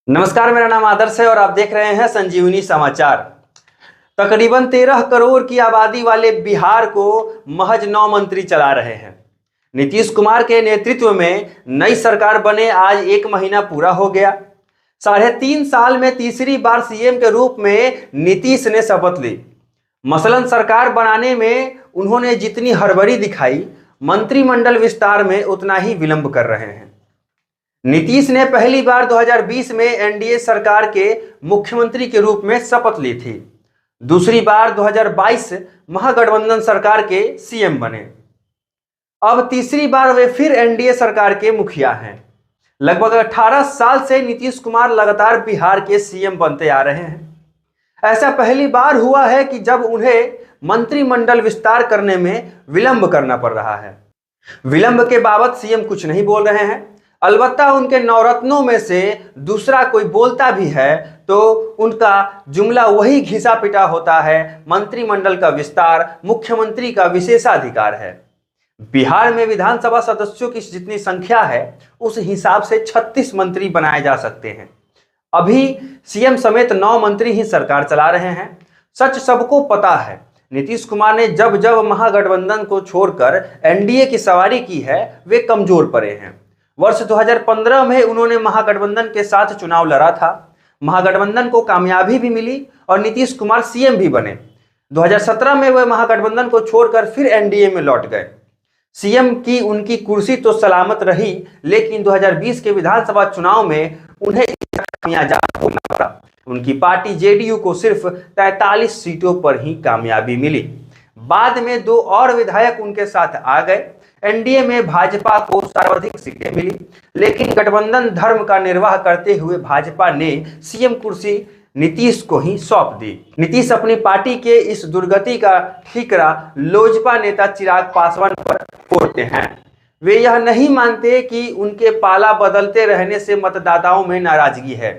नमस्कार, मेरा नाम आदर्श है और आप देख रहे हैं संजीवनी समाचार। तकरीबन 13 करोड़ की आबादी वाले बिहार को महज 9 मंत्री चला रहे हैं। नीतीश कुमार के नेतृत्व में नई सरकार बने आज 1 महीना पूरा हो गया। 3.5 साल में तीसरी बार सीएम के रूप में नीतीश ने शपथ ली। मसलन सरकार बनाने में उन्होंने जितनी हड़बड़ी दिखाई, मंत्रिमंडल विस्तार में उतना ही विलंब कर रहे हैं। नीतीश ने पहली बार 2020 में एनडीए सरकार के मुख्यमंत्री के रूप में शपथ ली थी। दूसरी बार 2022 महागठबंधन सरकार के सीएम बने। अब तीसरी बार वे फिर एनडीए सरकार के मुखिया हैं। लगभग 18 साल से नीतीश कुमार लगातार बिहार के सीएम बनते आ रहे हैं। ऐसा पहली बार हुआ है कि जब उन्हें मंत्रिमंडल विस्तार करने में विलंब करना पड़ रहा है। विलंब के बाबत सीएम कुछ नहीं बोल रहे हैं। अलबत्ता उनके नवरत्नों में से दूसरा कोई बोलता भी है तो उनका जुमला वही घिसा पिटा होता है, मंत्रिमंडल का विस्तार मुख्यमंत्री का विशेषाधिकार है। बिहार में विधानसभा सदस्यों की जितनी संख्या है उस हिसाब से 36 मंत्री बनाए जा सकते हैं। अभी सीएम समेत 9 मंत्री ही सरकार चला रहे हैं। सच सबको पता है, नीतीश कुमार ने जब जब महागठबंधन को छोड़कर एनडीए की सवारी की है वे कमजोर पड़े हैं। वर्ष 2015 में उन्होंने महागठबंधन के साथ चुनाव लड़ा था। महागठबंधन को कामयाबी भी मिली और नीतीश कुमार सीएम भी बने। 2017 में वह महागठबंधन को छोड़कर फिर एनडीए में लौट गए। सीएम की उनकी कुर्सी तो सलामत रही, लेकिन 2020 के विधानसभा चुनाव में उन्हें कामयाब होना पड़ा। उनकी पार्टी जेडीयू को सिर्फ 43 सीटों पर ही कामयाबी मिली। बाद में 2 और विधायक उनके साथ आ गए। एनडीए में भाजपा को सर्वाधिक सीटें मिली, लेकिन गठबंधन धर्म का निर्वाह करते हुए भाजपा ने सीएम कुर्सी नीतीश को ही सौंप दी। नीतीश अपनी पार्टी के इस दुर्गति का ठीकरा लोजपा नेता चिराग पासवान पर फोड़ते हैं। वे यह नहीं मानते कि उनके पाला बदलते रहने से मतदाताओं में नाराजगी है।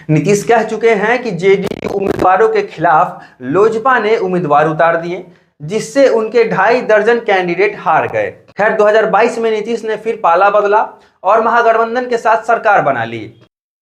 नीतीश कह चुके हैं कि जेडीयू उम्मीदवारों के खिलाफ लोजपा ने उम्मीदवार उतार दिए, जिससे उनके 2.5 दर्जन कैंडिडेट हार गए। खैर, 2022 में नीतीश ने फिर पाला बदला और महागठबंधन के साथ सरकार बना ली।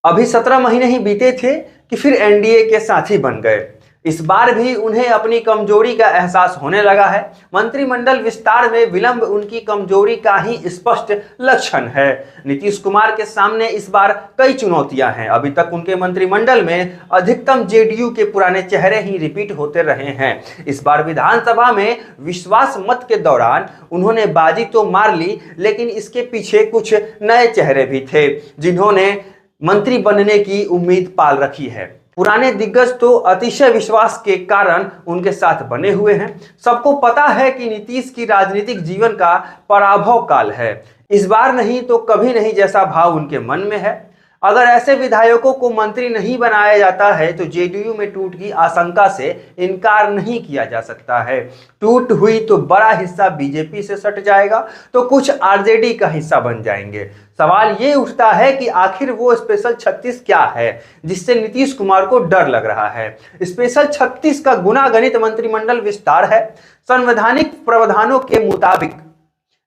अभी 17 महीने ही बीते थे कि फिर एनडीए के साथी बन गए। इस बार भी उन्हें अपनी कमजोरी का एहसास होने लगा है। मंत्रिमंडल विस्तार में विलंब उनकी कमजोरी का ही स्पष्ट लक्षण है। नीतीश कुमार के सामने इस बार कई चुनौतियां हैं। अभी तक उनके मंत्रिमंडल में अधिकतम जेडीयू के पुराने चेहरे ही रिपीट होते रहे हैं। इस बार विधानसभा में विश्वास मत के दौरान उन्होंने बाजी तो मार ली, लेकिन इसके पीछे कुछ नए चेहरे भी थे जिन्होंने मंत्री बनने की उम्मीद पाल रखी है। पुराने दिग्गज तो अतिशय विश्वास के कारण उनके साथ बने हुए हैं। सबको पता है कि नीतीश की राजनीतिक जीवन का पराभव काल है। इस बार नहीं तो कभी नहीं जैसा भाव उनके मन में है। अगर ऐसे विधायकों को मंत्री नहीं बनाया जाता है तो जेडीयू में टूट की आशंका से इनकार नहीं किया जा सकता है। टूट हुई तो बड़ा हिस्सा बीजेपी से सट जाएगा तो कुछ आरजेडी का हिस्सा बन जाएंगे। सवाल ये उठता है कि आखिर वो स्पेशल 36 क्या है जिससे नीतीश कुमार को डर लग रहा है। स्पेशल 36 का गुणागणित मंत्रिमंडल विस्तार है। संवैधानिक प्रावधानों के मुताबिक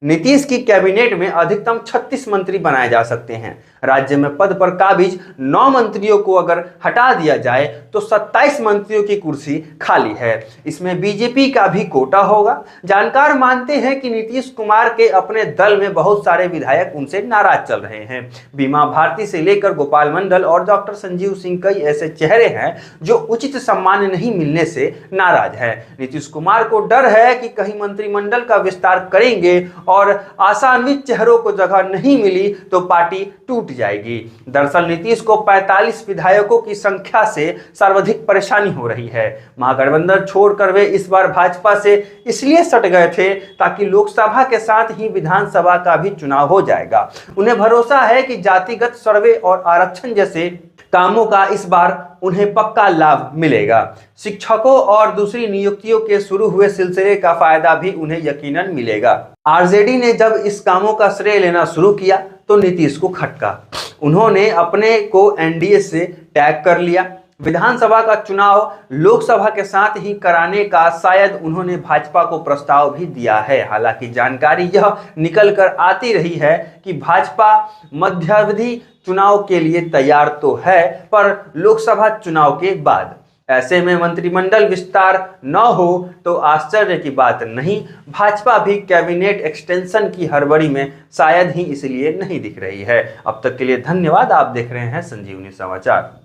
नीतीश की कैबिनेट में अधिकतम 36 मंत्री बनाए जा सकते हैं। राज्य में पद पर काबिज 9 मंत्रियों को अगर हटा दिया जाए तो 27 मंत्रियों की कुर्सी खाली है। इसमें बीजेपी का भी कोटा होगा। जानकार मानते हैं कि नीतीश कुमार के अपने दल में बहुत सारे विधायक उनसे नाराज चल रहे हैं। बीमा भारती से लेकर गोपाल मंडल और डॉक्टर संजीव सिंह कई ऐसे चेहरे हैं जो उचित सम्मान नहीं मिलने से नाराज है। नीतीश कुमार को डर है कि कहीं मंत्रिमंडल का विस्तार करेंगे और आशान्वित चेहरों को जगह नहीं मिली तो पार्टी टूट जाएगी। दरअसल नीतीश को 45 विधायकों की संख्या से सर्वाधिक परेशानी हो रही है। महागठबंधन छोड़कर वे इस बार भाजपा से इसलिए सट गए थे ताकि लोकसभा के साथ ही विधानसभा का भी चुनाव हो जाएगा। उन्हें भरोसा है कि जातिगत सर्वे और आरक्षण जैसे कामों का इस बार उन्हें पक्का लाभ मिलेगा। शिक्षकों और दूसरी नियुक्तियों के शुरू हुए सिलसिले का फायदा भी उन्हें यकीनन मिलेगा। आरजेडी ने जब इस कामों का श्रेय लेना शुरू किया तो नीतीश को खटका। उन्होंने अपने को एनडीए से टैग कर लिया। विधानसभा का चुनाव लोकसभा के साथ ही कराने का शायद उन्होंने भाजपा को प्रस्ताव भी दिया है। हालांकि जानकारी यह निकल कर आती रही है कि भाजपा मध्यावधि चुनाव के लिए तैयार तो है, पर लोकसभा चुनाव के बाद। ऐसे में मंत्रिमंडल विस्तार न हो तो आश्चर्य की बात नहीं। भाजपा भी कैबिनेट एक्सटेंशन की हड़बड़ी में शायद ही इसलिए नहीं दिख रही है। अब तक के लिए धन्यवाद। आप देख रहे हैं संजीवनी समाचार।